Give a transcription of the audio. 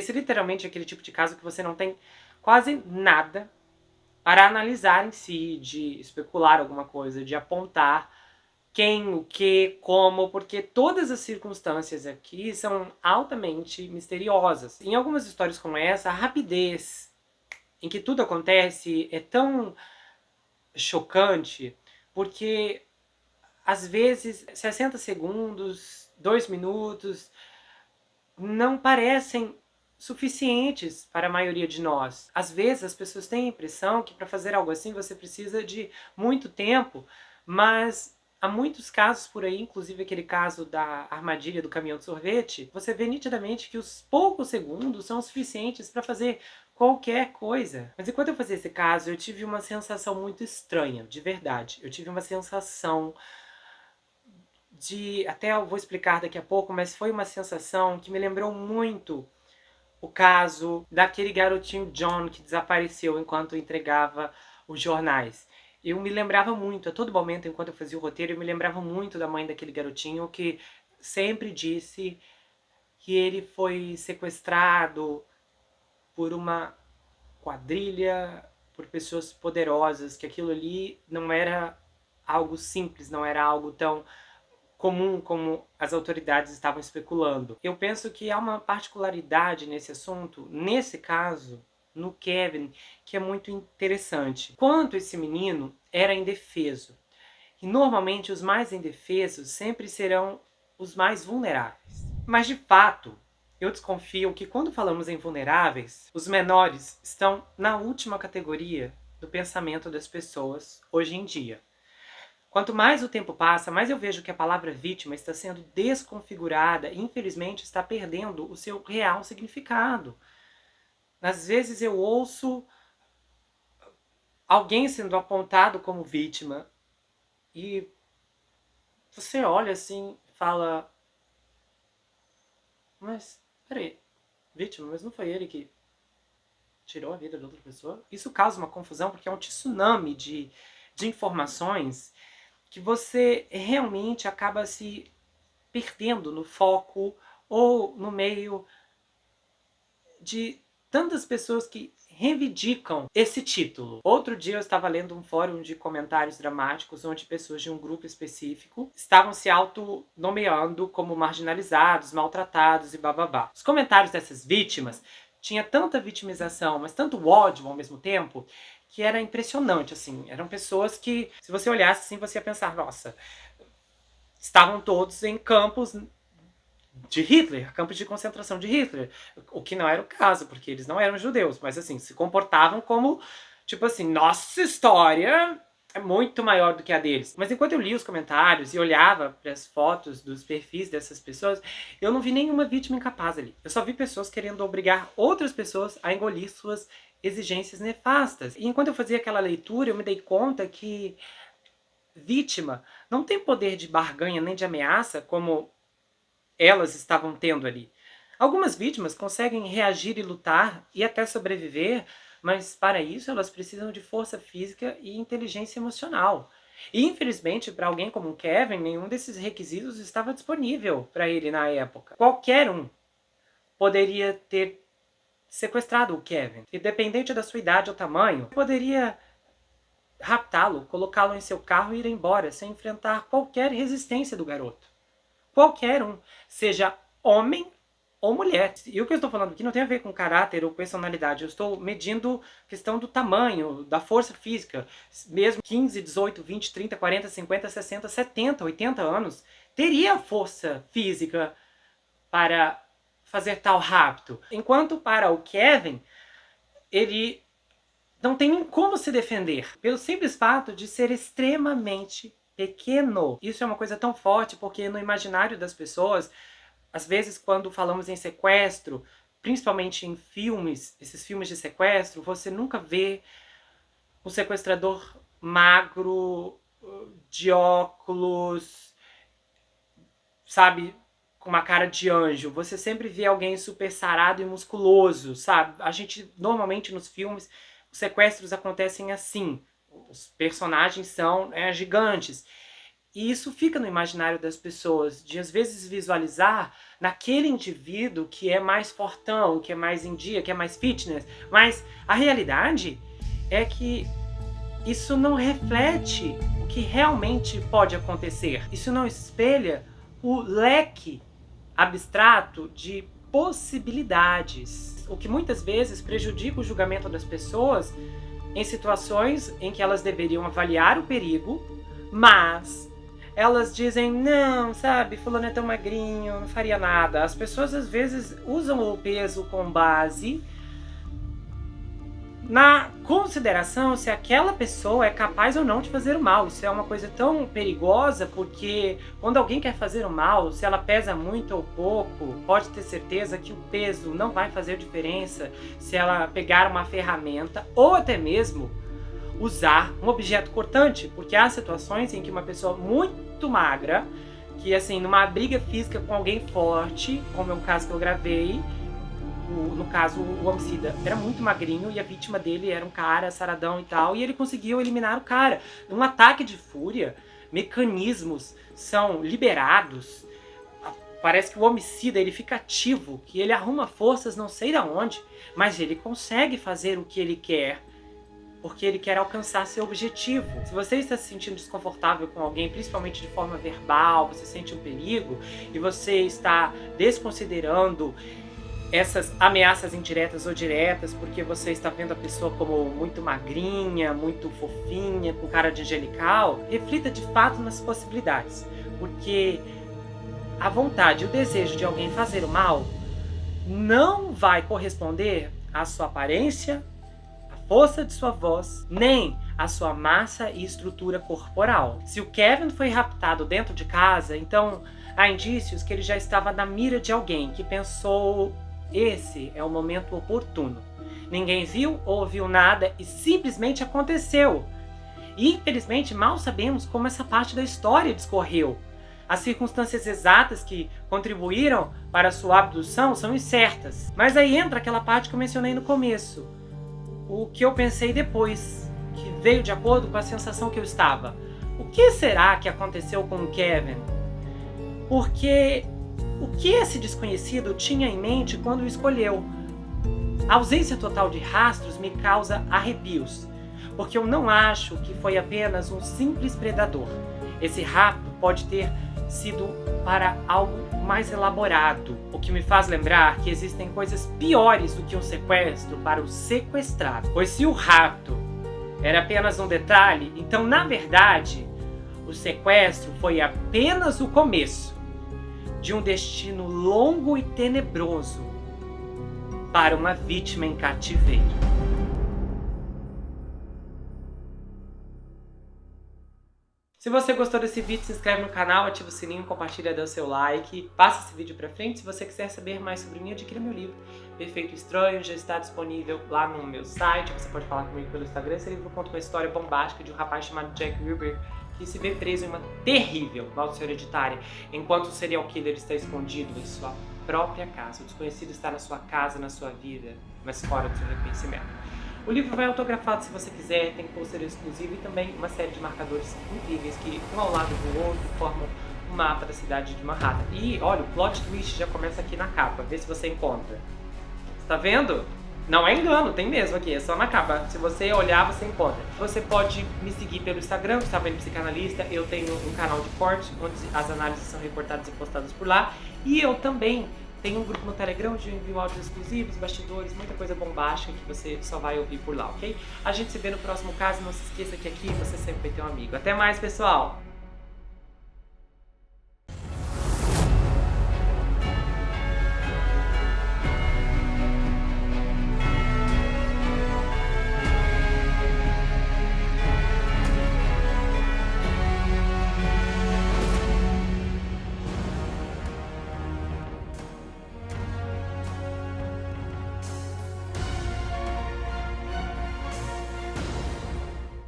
Esse literalmente é aquele tipo de caso que você não tem quase nada para analisar em si, de especular alguma coisa, de apontar quem, o que, como, porque todas as circunstâncias aqui são altamente misteriosas. Em algumas histórias como essa, a rapidez em que tudo acontece é tão chocante, porque às vezes 60 segundos, 2 minutos, não parecem suficientes para a maioria de nós. Às vezes as pessoas têm a impressão que para fazer algo assim você precisa de muito tempo, mas há muitos casos por aí, inclusive aquele caso da armadilha do caminhão de sorvete, você vê nitidamente que os poucos segundos são suficientes para fazer qualquer coisa. Mas enquanto eu fazia esse caso, eu tive uma sensação muito estranha, de verdade. Eu tive uma sensação até eu vou explicar daqui a pouco, mas foi uma sensação que me lembrou muito o caso daquele garotinho John que desapareceu enquanto entregava os jornais. Eu me lembrava muito, a todo momento, enquanto eu fazia o roteiro, eu me lembrava muito da mãe daquele garotinho que sempre disse que ele foi sequestrado por uma quadrilha, por pessoas poderosas, que aquilo ali não era algo simples, não era algo tão comum como as autoridades estavam especulando. Eu penso que há uma particularidade nesse assunto, nesse caso, no Kevin, que é muito interessante. Quanto esse menino era indefeso. E normalmente os mais indefesos sempre serão os mais vulneráveis. Mas de fato, eu desconfio que quando falamos em vulneráveis, os menores estão na última categoria do pensamento das pessoas hoje em dia. Quanto mais o tempo passa, mais eu vejo que a palavra vítima está sendo desconfigurada e, infelizmente, está perdendo o seu real significado. Às vezes eu ouço alguém sendo apontado como vítima e você olha assim e fala: mas, peraí, vítima, mas não foi ele que tirou a vida de outra pessoa? Isso causa uma confusão porque é um tsunami de informações que você realmente acaba se perdendo no foco ou no meio de tantas pessoas que reivindicam esse título. Outro dia eu estava lendo um fórum de comentários dramáticos onde pessoas de um grupo específico estavam se auto-nomeando como marginalizados, maltratados e bababá. Os comentários dessas vítimas tinha tanta vitimização, mas tanto ódio ao mesmo tempo, que era impressionante, assim. Eram pessoas que, se você olhasse assim, você ia pensar, nossa, estavam todos em campos de Hitler, campos de concentração de Hitler. O que não era o caso, porque eles não eram judeus, mas assim, se comportavam como, tipo assim, nossa história é muito maior do que a deles. Mas enquanto eu li os comentários e olhava para as fotos dos perfis dessas pessoas, eu não vi nenhuma vítima incapaz ali. Eu só vi pessoas querendo obrigar outras pessoas a engolir suas exigências nefastas. E enquanto eu fazia aquela leitura, eu me dei conta que vítima não tem poder de barganha nem de ameaça como elas estavam tendo ali. Algumas vítimas conseguem reagir e lutar e até sobreviver, mas para isso elas precisam de força física e inteligência emocional. E infelizmente, para alguém como o Kevin, nenhum desses requisitos estava disponível para ele na época. Qualquer um poderia ter sequestrado o Kevin. Independente da sua idade ou tamanho, poderia raptá-lo, colocá-lo em seu carro e ir embora, sem enfrentar qualquer resistência do garoto. Qualquer um, seja homem ou mulher. E o que eu estou falando aqui não tem a ver com caráter ou personalidade. Eu estou medindo a questão do tamanho, da força física. Mesmo 15, 18, 20, 30, 40, 50, 60, 70, 80 anos, teria força física para fazer tal rapto. Enquanto para o Kevin, ele não tem nem como se defender, pelo simples fato de ser extremamente pequeno. Isso é uma coisa tão forte porque no imaginário das pessoas, às vezes quando falamos em sequestro, principalmente em filmes, esses filmes de sequestro, você nunca vê um sequestrador magro, de óculos, sabe, com uma cara de anjo. Você sempre vê alguém super sarado e musculoso, sabe? A gente, normalmente nos filmes, os sequestros acontecem assim. Os personagens são gigantes. E isso fica no imaginário das pessoas, de às vezes visualizar naquele indivíduo que é mais fortão, que é mais em dia, que é mais fitness. Mas a realidade é que isso não reflete o que realmente pode acontecer. Isso não espelha o leque abstrato de possibilidades, o que muitas vezes prejudica o julgamento das pessoas em situações em que elas deveriam avaliar o perigo, mas elas dizem, não, sabe, fulano é tão magrinho, não faria nada. As pessoas às vezes usam o peso com base na consideração se aquela pessoa é capaz ou não de fazer o mal. Isso é uma coisa tão perigosa, porque quando alguém quer fazer o mal, se ela pesa muito ou pouco, pode ter certeza que o peso não vai fazer diferença se ela pegar uma ferramenta ou até mesmo usar um objeto cortante, porque há situações em que uma pessoa muito magra, que assim, numa briga física com alguém forte, como é o caso que eu gravei, no caso o homicida era muito magrinho e a vítima dele era um cara saradão e tal, e ele conseguiu eliminar o cara. Num ataque de fúria, mecanismos são liberados, parece que o homicida ele fica ativo, que ele arruma forças não sei de onde, mas ele consegue fazer o que ele quer, porque ele quer alcançar seu objetivo. Se você está se sentindo desconfortável com alguém, principalmente de forma verbal, você sente um perigo e você está desconsiderando essas ameaças indiretas ou diretas, porque você está vendo a pessoa como muito magrinha, muito fofinha, com cara de angelical, reflita de fato nas possibilidades. Porque a vontade e o desejo de alguém fazer o mal não vai corresponder à sua aparência, à força de sua voz, nem à sua massa e estrutura corporal. Se o Kevin foi raptado dentro de casa, então há indícios que ele já estava na mira de alguém que pensou: esse é o momento oportuno. Ninguém viu ou ouviu nada e simplesmente aconteceu. E infelizmente mal sabemos como essa parte da história discorreu. As circunstâncias exatas que contribuíram para a sua abdução são incertas. Mas aí entra aquela parte que eu mencionei no começo. O que eu pensei depois, que veio de acordo com a sensação que eu estava. O que será que aconteceu com o Kevin? Porque o que esse desconhecido tinha em mente quando o escolheu? A ausência total de rastros me causa arrepios, porque eu não acho que foi apenas um simples predador. Esse rapto pode ter sido para algo mais elaborado, o que me faz lembrar que existem coisas piores do que um sequestro para o sequestrado. Pois se o rapto era apenas um detalhe, então na verdade o sequestro foi apenas o começo de um destino longo e tenebroso para uma vítima em cativeiro. Se você gostou desse vídeo, se inscreve no canal, ativa o sininho, compartilha, dá o seu like, passa esse vídeo pra frente. Se você quiser saber mais sobre mim, adquira meu livro Perfeito Estranho, já está disponível lá no meu site. Você pode falar comigo pelo Instagram. Esse livro conta uma história bombástica de um rapaz chamado Jack Ruby, que se vê preso em uma terrível maldição hereditária, enquanto o serial killer está escondido em sua própria casa. O desconhecido está na sua casa, na sua vida, mas fora do seu reconhecimento. O livro vai autografado se você quiser, tem pôster exclusivo e também uma série de marcadores incríveis que, um ao lado do outro, formam um mapa da cidade de Manhattan. E, olha, o plot twist já começa aqui na capa, vê se você encontra. Você tá vendo? Não é engano, tem mesmo aqui, é só na capa. Se você olhar, você encontra. Você pode me seguir pelo Instagram, Gustavo N. Psicanalista. Eu tenho um canal de corte, onde as análises são recortadas e postadas por lá. E eu também tenho um grupo no Telegram, onde eu envio áudios exclusivos, bastidores, muita coisa bombástica que você só vai ouvir por lá, ok? A gente se vê no próximo caso. Não se esqueça que aqui você sempre vai ter um amigo. Até mais, pessoal!